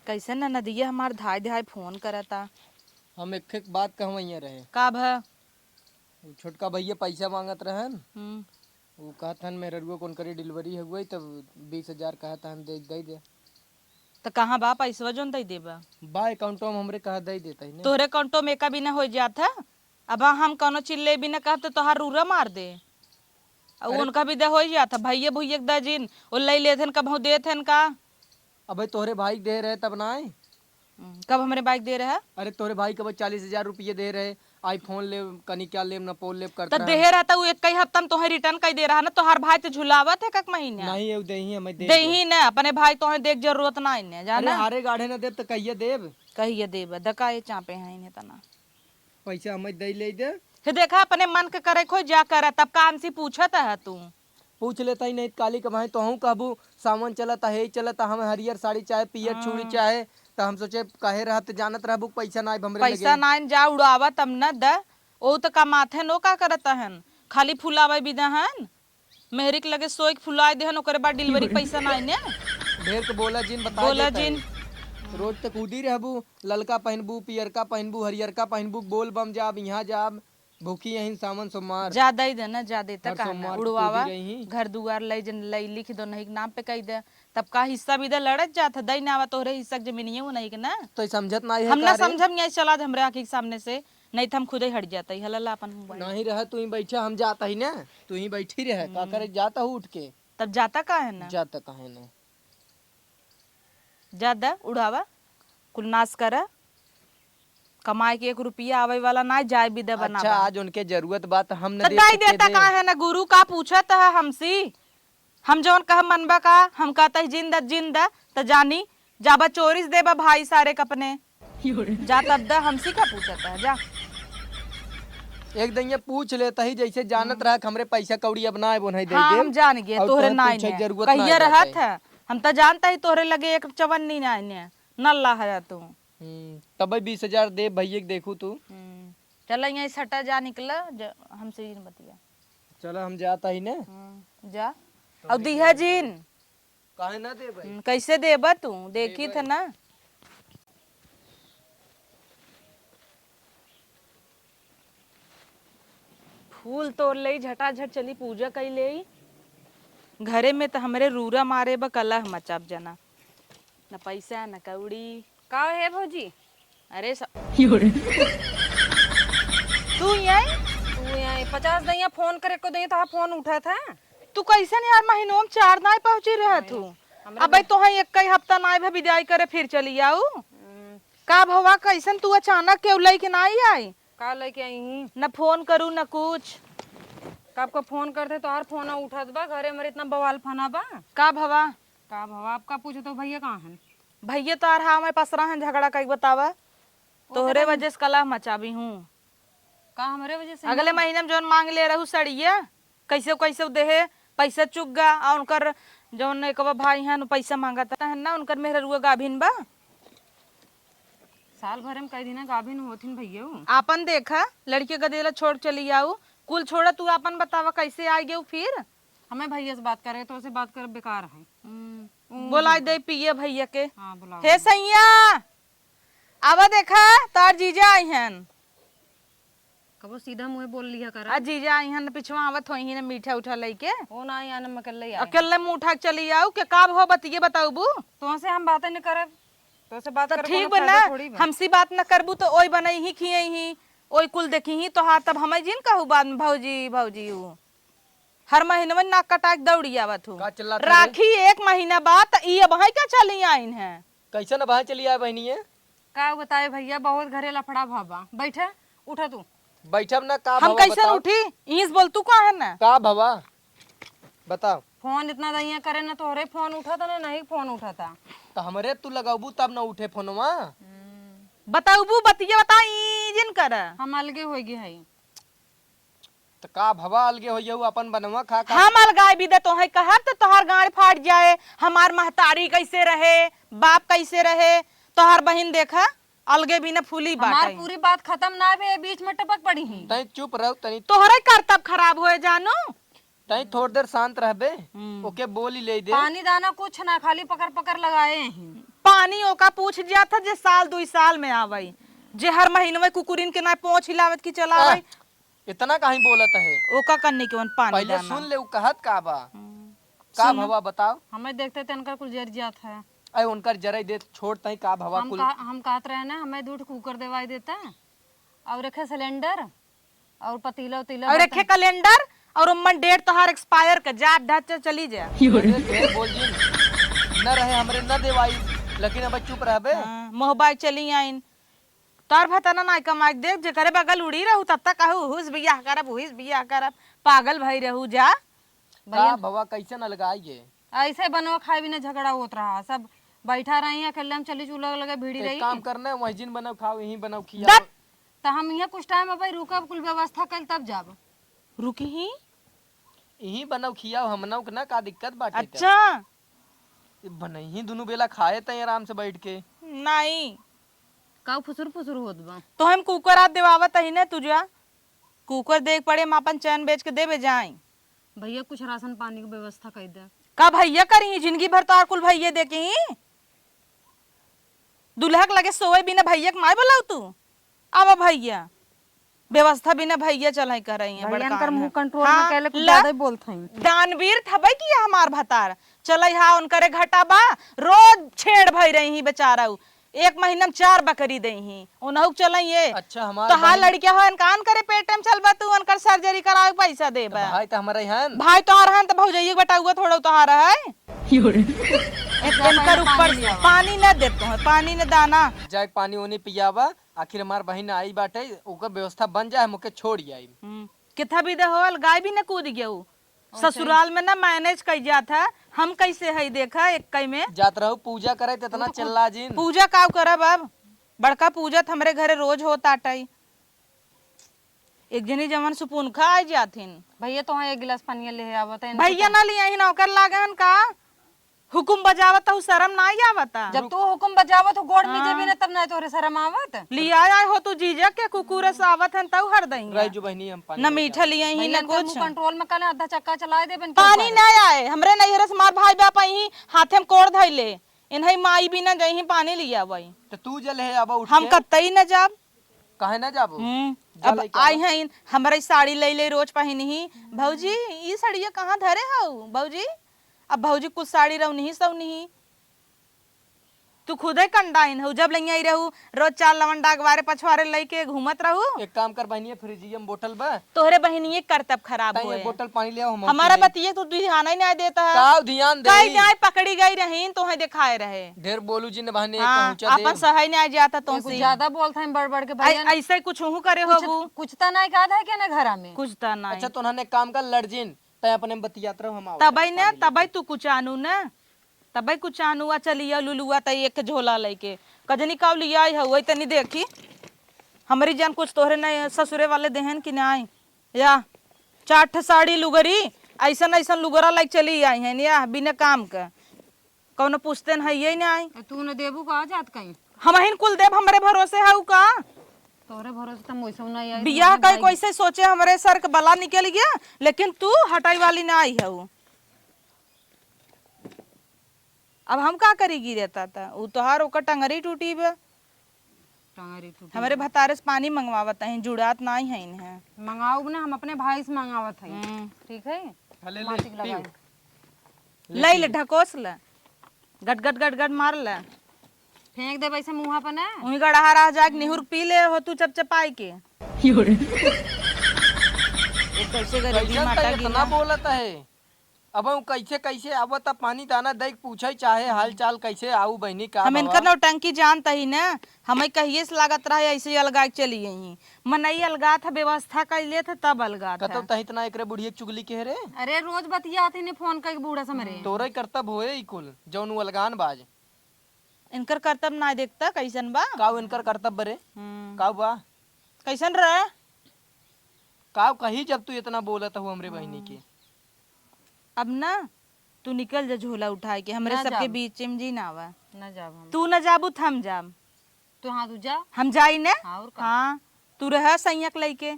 कैसे न नदिया हमार धाय धाय फोन करता। हम एक बात कहवैया रहे। का भ वो छोटका भैया पैसा मांगत रहन। हम्म, वो कहत हन मेरे रुआ कौन करी डिलीवरी हुई तब 20,000 कहत हन दे तो कहाँ बा पैसवा जोन दे देबा? बा अकाउंटो में हमरे कहा दे देता ही ने। तोहरे कंटो में का बिना हो जात है। अब हम कोनो चिल्ले बिना कहब तो तोहार रूरा मार दे। और उनका भी दे हो जाता भैया भैया द जिन वो ले लेथन कब देथन का। अबे तोहरे भाई दे रहे तब ना आए। कब हमरे बाइक दे रहा? अरे तोहरे भाई कब 40,000 रुपये दे रहे। आईफोन ले कनी क्या लेम ना पोल लेप तो करता देहे रहता वो एक कई हफ्ता में तोहे रिटर्न कर दे रहा ना। तोहार भाई तो झुलावत है कक महीने नहीं ये दे ही हमें दे दे ही ना अपने भाई तोहे देख जरूरत ना इन्हें अरे जाना हारे गाढ़े ना देब तो कहिए देब। कहिए देब दका ये चापे हैं इन्हें तना पैसा हमें दे ले दे। फिर देखा अपने मन के करे खो जा कर तब काम से पूछत है तू। पूछ लेता ही नहीं काली कमाए तो हूँ कहबू सामान चलता है चलता हम हरियर साड़ी चाहे पियर चूड़ी चाहे तो हम सोचे कहे रहत जानत रहबू पैसा ना हमरे पैसा लगे। नाइन जा उड़ावा तब न द ओ तो कमाथे नो का करता हन खाली फुलावे बिदा हन मेहरिक लगे सोई फुलाए देहन ओकरे बाद डिलीवरी पैसा नाइन ने ढेर के बोला जिन बता बोला देता है। जिन रोज तक उदी रहबू ललका पहनबू पियरका पहनबू हरियरका पहनबू बोल बम जाब यहाँ जाब भूखी यहीं सामान सोमार ज्यादा ही देना ज्यादा तक हर कहना सोमवार को उड़वावा कूदी रही। घर दुआर ले जन ले लिख दो नहीं के नाम पे कह दे तब का हिस्सा भी दे लड़त जात दई ना आवा तोहरे हिस्सा के जमीनिए वो नहीं के ना तो समझत ना है हम ना का रे? समझम यही चला हमरे आंखी के सामने से नहीं तो हम खुद ही हट जाता ही हल्ला अपन मोबाइल नहीं रह तू ही बैठा हम जाता ही ना तू ही बैठी रहे का करे जाता हूँ उठ के तब जाता का है ना जाता कहे ना ज्यादा उड़ावा कुल नाश कर कमाए के 1 रुपया आवे वाला ना जाए भी दे बना अच्छा आज उनके जरूरत बात हम न तो दे दाई सके देता दे। का है ना गुरु का पूछत है हमसी हम जौन कह मनबा का हम कहता है जिंदा तो जानी जाबा चोरिस देबा भाई सारे कपने जा तब दा हमसी का पूछत है जा एक दिन ये पूछ लेता ही जैसे जानत रहा हमरे पैसा कौड़ी अब ना वो नहीं दे हाँ दे हम जान गए और तोहरे तोहरे नाइन पूछे है जरूरत ना कहिए जाता रहत है हम तो जानता ही तोहरे लगे एक चवन्नी नाइन है नल्ला है तू तब 20,000 दे भैया देखू तू चल यहाँ सटा जा निकला हमसे जिन बतिया चलो हम जाता ही ने जा अब दिया जिन काहे ना दे भाई कैसे देबा तू देखी थ ना फूल तोड़ ले झटाझट चली पूजा कर ले घरे में तो हमरे रूरा मारे बा कलह मचाब जना न पैसा न कौड़ी का है भौजी? अरे तू यही तू यहाँ 50 दैया फोन करे को दैया तो फोन उठा था। तू कैसे यार महीनों में 4 ना पहुंची रह तू अब तो है एक कई हफ्ता ना भी विदाई करे फिर चली आऊ का भवा कैसन तू अचानक के उलई के ना आई का लेके आई ही न फोन करू न कुछ कब को फोन करते तो हर फोन उठत बा घरे मेरे इतना बवाल फना बा का भवा का भवा आपका पूछे तो भैया कहाँ हैं? भैया तो आ रहा मैं पसरा है झगड़ा कई बतावा तोहरे वजह से कला मचाबी हूँ का हमारे वजह से अगले महीने में जौन मांग ले रहू सड़िया कैसे कैसे देहे पैसा चुक गा और उनकर जौन एक भाई हैं पैसा मांगता है ना उनकर मेहर रुआ गाभिन बा साल भर में कई दिन गाभिन होथिन भैया आपन देखा लड़के गदेला छोड़ चली आऊ कुल छोड़ा तू आपन बतावा कैसे आ गए फिर हमें भैया से बात करे तो उसे बात कर बेकार है। बोला दे पिए भैया के हाँ बुलाओ। हे सैया आवा देखा तार जीजा आई हन कबो सीधा मुँह बोल लिया कर आ जीजा आई हन पिछवा आवत होई न मीठा उठा लेके वो ना ही आने में अकेले अकेले मुंह उठा के चली आऊ के का हो बतिए बताऊ बू तो से हम बातें नहीं करब तो से बात तो करे ठीक कोनो बना फायदा थोड़ी बा। हमसी बात न करबू तो ओई बनई ही खिए ही ओई कुल देखी ही तो हाँ तब हमें जिन कहू बाद में भौजी भौजी ऊ हर महीने में नाक कटा के दौड़ी आवत हूँ का चिल्लात है रे? राखी 1 महीना बाद त ई अब है क्या चली आइन है कैसे ना बाहर चली आए बहनी है का बताए भैया बहुत घरे लफड़ा भाबा बैठे उठा तू बैठब ना का हम भवा कैसे बताओ उठी ईस बोल तू का है ना का भवा बताओ फोन इतना दैया करे ना तोहरे फोन उठा था ना नहीं फोन उठा था तो हमरे तू लगाबू तब ना उठे फोनवा बताऊ बू बतिए बता ई जिन कर हम अलगे हो गए है तो का भवा अलगे हो जाऊ अपन बनवा खा खा हम अलगाय भी दे तो है कहब तो तोहार गाड़ फाट जाए हमार महतारी कैसे रहे बाप कैसे रहे तोहार बहन देखा अलगे भी न फूली हमार बाटे पूरी बात खत्म ना भे बीच में टपक पड़ी ही तई चुप रहो तनी तोहरे करतब खराब होए जानू तई थोड़ी देर शांत रहबे ओके बोल ही ले दे पानी दाना कुछ ना खाली पकड़ पकड़ लगाए हैं पानी ओका पूछ जाता जे साल 2 साल में आवई, जे हर महीने में कुकुरिन के ना पहुंच हिलावत की चलावई इतना काहे बोलत है? ओका करने के वन पानी पहले दाना। सुन ले उ कहत का बा। का भवा बताओ। हमें देखते थे इनका कुछ जर जात है। अरे उनकर जरा दे छोड़ता ही का भवा कुल। हम कहत रहे ना हमें दूध कुकर देवाई देता और रखे सिलेंडर और पतीला उतीला और रखे कैलेंडर और उम्मन डेट तोहार एक्सपायर का जा ढच चली जा। ढेर बोल जी न रहे हमरे न देवाई, लेकिन अब चुप रहबे। मोहबाई चली आइन तार भतना ना कमाई देख जे करे बगल उड़ी रहू तब तक कहू हुस बियाह करब हुस बियाह करब, पागल भई रहू जा। का भवा कैसे न लगाइए? ऐसे बनवा खाए बिना झगड़ा होत रहा, सब बैठा रही अकेले हम चली चूल्हा लगे भीड़ी रही। एक काम करना वही जिन बनाओ खाओ यहीं बनाओ खिया। तो हम यहाँ कुछ टाइम अब रुकब कुल व्यवस्था कल तब जाब। रुकी ही यहीं बनाओ खिया हमनाओ के ना का दिक्कत बाटे। अच्छा बनही दोनों बेला खाए तई आराम से बैठ के। नहीं का फुसुर फुसुर होत बा। तो हम कुकर हाथ देवावत ही ना तुझा कुकर देख पड़े हम अपन चैन बेच के देवे जाए। भैया कुछ राशन पानी की व्यवस्था कर दे। का भैया करी जिंदगी भर तो कुल भैया दे के ही दुल्हक लगे सोए बिना भैया के माय बोलाऊ तू। अब भैया व्यवस्था बिना भैया चल कर रही है भैया कर मुंह कंट्रोल में कैले कुछ ला, ज्यादा ही बोलत हई। दानवीर थबे किया हमार भतार चल हा उनकरे घटा बा रोज छेड़ भई रही ही बेचारा। एक महीना में 4 बकरी दे ही उनहु चलइए। अच्छा हमार तो हां लड़किया हो कान करे पेट में चलबा तू उनकर सर्जरी करावे पैसा देबा। भाई तो हमारे यहाँ भाई तो आरहन तो भौजइए बेटा हुआ थोड़ा उतार है इनकर ऊपर पानी न देते हैं पानी न दाना जाए पानी उनी पियावा। आखिर हमार बहन आई बाटे ओकर व्यवस्था बन जाए मुके छोड़ आई। किथा भी दे होल गाय भी न कूद गयो ससुराल में ना मैनेज कई जात है। हम कैसे है देखा एक कई में जात रहू पूजा करे त इतना चिल्ला जिन। पूजा काव करब अब बड़का पूजा त हमरे घरे रोज होता टाई। एक जनी जमन सुपुन खा आई जाथिन भैया तो एक गिलास पानी ले आवत है। भैया ना लिया ही नौकर लागन का हुकुम बजावत हूँ शर्म ना ही आवता। जब तू हुकुम बजावत हो गोड़ में जेबी न तब ना तोरे शर्म आवत। लिया आए हो तू जीजा के कुकुरे से आवत हन तऊ हर दई रह जो बहनी हम पानी न मीठा लिया ही न कुछ कंट्रोल में कल आधा चक्का चलाए देबन। पानी ना आए हमरे नैहरे से मार भाई बाप ही हाथे में कोड़ धइले इन्हई माई भी न जही पानी लिया वही तो तू जल है अब उठ हम कतई न जाब। काहे ना जाबो? अब आई हैं हमारी साड़ी ले ले रोज पहनी ही भौजी ये साड़िया कहाँ धरे हो भौजी। अब भौजी कुछ साड़ी रहू नहीं सब नहीं तू खुदे कंडाइन हो जब लइया रहू रोज 4 लवंडा अगवारे पछवारे लेके घूमत रहू। एक काम कर बहनी फ्रिजियम बोतल बा तोहरे बहनिए करतब खराब ताई होए एक बोतल पानी ले आओ हम। हमारा बतिये तू ध्यान ही नहीं देता है। का ध्यान दे कई जाए पकड़ी गई रही तो दिखाए रहे ढेर बोलू जी ने बहनी हाँ, पहुंचा दे अपन सही नहीं जाता तो कुछ ज्यादा बोलत हई बड़ बड़ के भैया। ऐसे कुछ हूँ करे हो कुछ तो नहीं कहा था क्या ना घरा में कुछ तो नहीं। अच्छा तो उन्होंने काम कर लड़जिन तय अपने बतियात रहो हम। तबई ने तबई तू कुछ आनू न तबई कुछ आनुआ चलिया लुलुआ त एक झोला लेके कजनी काव लिया है वही तनी देखी हमारी जान कुछ तोहरे नहीं ससुरे वाले देहन की नहीं या 4 साड़ी लुगरी ऐसन ऐसन लुगरा लाइक चली आई है या बिना काम के कौनो पूछते न है ये नहीं। तू न देबू का जात कहीं हम हिन कुल देव हमरे भरोसे है का तोरे भरोसे तो मोइसो नहीं आई। बियाह कई कैसे सोचे हमारे सर के बला निकल गया लेकिन तू हटाई वाली ना आई है। अब हम का करेगी रहता था वो तोहार ओकर टंगरी टूटी बे टंगरी टूटी हमारे भतारे से पानी मंगवावत है जुड़ात नहीं है इन्हें मंगाऊ ना हम अपने भाई से मंगावत हई। ठीक है मासिक लगाई ले ले ढकोस ले गट गट गट गट मार ले फेंक दे वैसे मुंह पर ना वही गड़हा रह जाके निहुर पी ले हो तू चपचपाई के कैसे गरीबी माटा इतना बोलता है। अब हम कैसे कैसे आवत पानी दाना देख पूछे चाहे हाल चाल कैसे आऊ बहनी का हम इनकर नौटंकी जानता ही ना हमें कहिए से लागत रहा ऐसे अलगा के चली यही मनई अलगा था व्यवस्था कैले थे तब अलगा था। कतौ तही इतना एकरे बुढ़िया चुगली के रे। अरे रोज बतिया थे ने फोन करके बूढ़ा समरे तोरे कर्तव्य होए ई कुल जौन उ अलगान बाज इनकर कर्तव्य ना देखता कैसन बा काऊ इनकर कर्तव्य रे काऊ बा कैसन रहे काऊ कही जब तू इतना बोलत हो हमरे बहनी के। अब ना तू निकल जा झोला उठा के हमरे सबके बीच में जी ना आवा न जाब हम तू न जाबू थम जाब तू हाँ तू जा हम जाई ने और का हाँ तू रह संयक लेके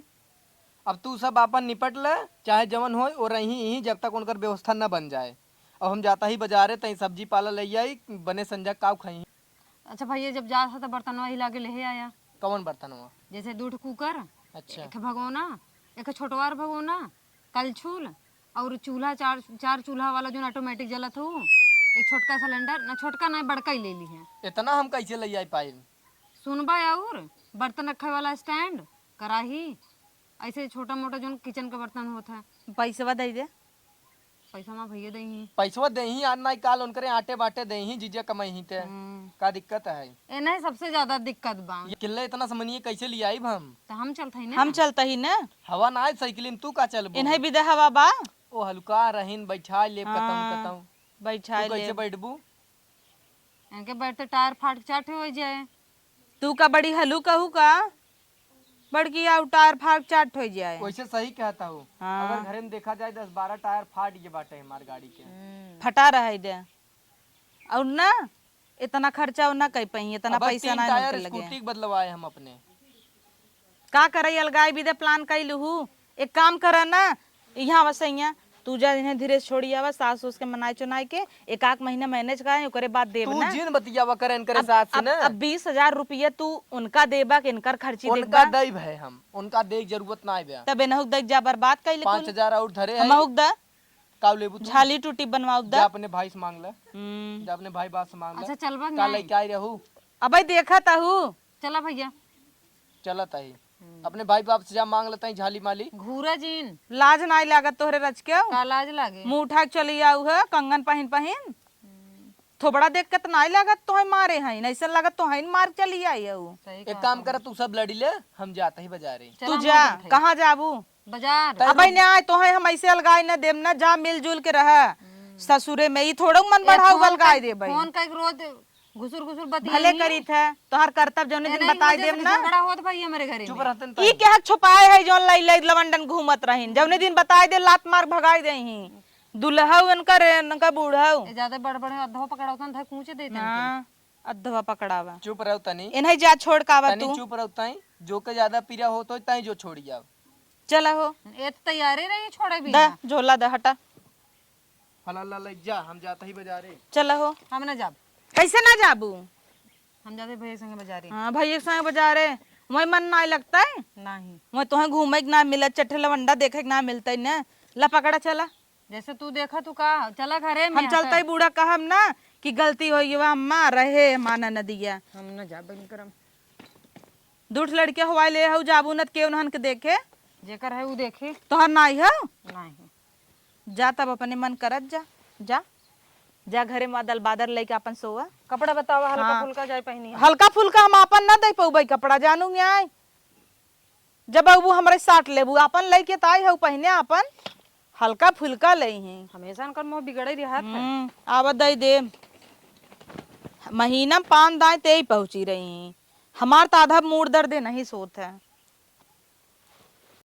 अब तू सब आपन निपट ले चाहे जवन होए और रही ही जब तक उनकर व्यवस्था न बन जाए। अब हम जाता ही बाजारे तई सब्जी पाला ले आई बने संजक काऊ खाई अच्छा भैया जब जा था तो बर्तनवा हिला के ले आया। कौन बर्तन हुआ? जैसे दूध कुकर, अच्छा एक भगोना, एक छोटवार भगोना, कलछुल और चूल्हा, चार चार चूल्हा वाला जो ऑटोमेटिक जलत हो, एक छोटका सिलेंडर, ना छोटका ना बड़का ही ले ली है। इतना हम कैसे ले आई पाए? सुनबा और बर्तन रखे वाला स्टैंड, कढ़ाई, ऐसे छोटा मोटा जो किचन का बर्तन होता है। पैसा दे दे। पैसा माँ भैया दही। पैसवा दे ही आज ना काल उनकरे आटे बाटे दे ही जीजा कमाई ही ते का दिक्कत है? एना सबसे ज्यादा दिक्कत बा। ये किले इतना समनिए कैसे ले आई हम? तो हम चलते हैं ना। हम चलता ही ना। हवा ना है साइकिल में, तू का चलबो? इन्हें भी दे हवा बा। ओ हल्का रहीन बैठा ले कतम बैठा तू ले। कैसे बैठबू? इनके बैठते टायर फाट चाट हो जाए। तू का बड़ी हलू कहू का बड़की आउ टायर फाट चाट हो जाए। वैसे सही कहता हूँ। हाँ। अगर घरे में देखा जाए 10-12 टायर फाट ये बाटे हमारी गाड़ी के। फटा रहा दे और ना इतना खर्चा और ना कह पाई, इतना अब पैसा 3 ना टायर निकल लगे। स्कूटी के बदलवाए हम अपने। का करे अलगाई भी दे प्लान कैलू। एक काम कर ना, यहाँ वसैया तू जा इन्हें धीरे से छोड़ी आवा, सास उस के मनाए चुनाए के एक आध महीना मैनेज करे, ओकरे बाद देब तू ना। जिन बतियावा करे करे साथ से ना। अब 20,000 रुपया तू उनका देबा के इनकर खर्ची उनका देबा, दैव है, हम उनका देख जरूरत ना है। तबे नहुक देख जा बर्बाद कैले 5,000 और धरे है। हमहुक दा का लेबू तू? झाली टूटी बनवाऊ जा दा। अपने भाई से मांग ले। जा अपने भाई बात से मांग ले। अच्छा चलबा का लेके आई रहू? अबे देखा ताहू चला भैया। चलत है अपने भाई बाप से जा मांग लेता है झाली माली। घूरा जीन लाज नाई लागत तोहरे रच के। का लाज लागे। मुंह उठा के चली आऊ है कंगन पहिन पहिन। थोबड़ा देख के तो नाई लागत तोहे मारे हैं, ऐसा लागत तो है मार चली आई हूँ। सही एक काम कर, तू सब लड़ी ले, हम जाते ही बाजारे। तू जा कहाँ जाबू? बाजार। अब ने आए तो हम ऐसे अलगाई न देम ना, जा मिलजुल के रह ससुरे में ही थोड़ा मन बढ़ाऊ अलगाई दे भाई। फोन का रोज घुसुर घुसुर बतिया भले करी थे तोहर कर्तव्य जौने दिन बताई देम ना। झगड़ा होत भाई हमारे घरे चुप में। रहतन ई के हक छुपाए है जौन लाई लाई लवंडन घूमत रहीन, जौने दिन बताई दे लात मार भगाई देही। दुल्हऊ इनका बूढ़ऊ ए ज्यादा बड़ बड़ अधो पकड़ावतन था कूचे देते हैं। हां अधवा पकड़ावा। चुप रहो तनी, इन्हें जा छोड़ का आवा तनी तू। चुप रहो ताई। जो के ज्यादा पीरा हो तो ताई जो छोड़ी जाओ। चला हो ए तो तैयारी रही छोड़े भी दा झोला दा हटा। फला ला ले जा, हम जाते ही बाजारे। चला हो हम ना जाब। कैसे ना जाबू? हम जाते भैया संगे बाजारे। हाँ भैया के संग बाजारे वही मन ना लगता है। नहीं वही तुहे घूमे के ना मिलत, चट्टे लवंडा देखे के ना मिलता ना। ला पकड़ा चला। जैसे तू देखा तू का चला घरे में। हम चलता ही बूढ़ा कहम ना कि गलती हो गई अम्मा रहे माना न दिया। हम ना जाब बन करम। दूठ लड़के हवाई ले हऊ जाबू न के उन्हन के देखे जेकर है वो देखे। तोहर नाई हो। नहीं जा तब अपने मन करत जा जा जा घरे में अदल बादर लेके अपन सोवा। कपड़ा बतावा हल्का हाँ। फुल्का जाए पहनी। हल्का फुल्का हम अपन ना दे पाऊ कपड़ा जानू आय। जब अबू हमरे साट लेबू अपन लेके ताई हऊ पहने अपन हल्का फुल्का ले हैं। हमेशा कर मोह बिगड़े रहा। आवा दई दे महीना 5 दाएं ते ही पहुंची रही। हमार तो आधा मूड दर्द नहीं सोत है।